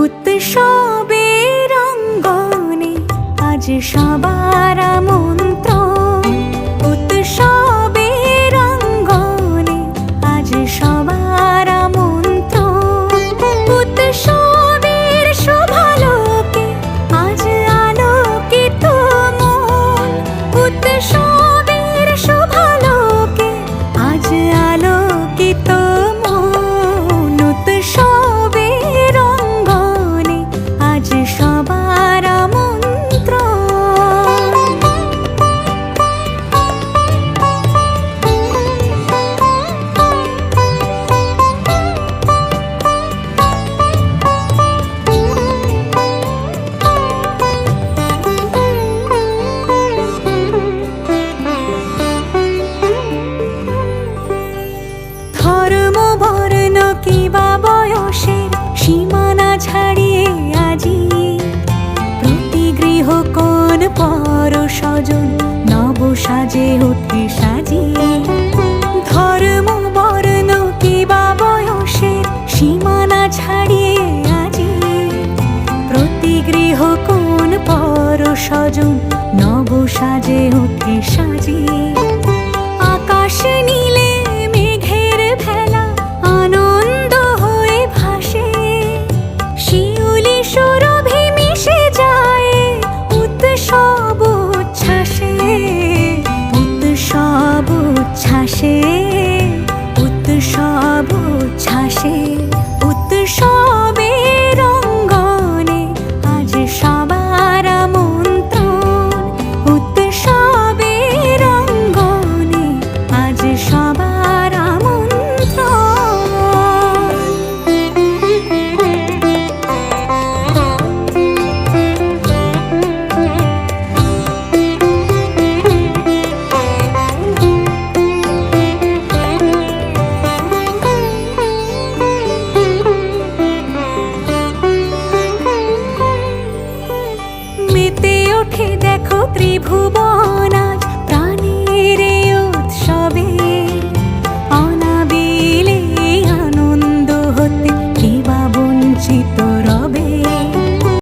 উৎসবের অঙ্গনে আজ সবার আমন্ত্রণ। উৎসবের অঙ্গনে আজ সবার আমন্ত্রণ। উৎসবের শোভালোকে আজ আলোকিত মন। উৎসবের শোভালোকে আজ আলোকিত মন। উৎসবের অঙ্গনে আজ সবার আমন্ত্রণ। ধর্ম বর্ণ কিবা বয়সের সীমানা ছাড়িয়ে আজি প্রতি গৃহ কোণ পর স্বজন নব সাজে উঠে।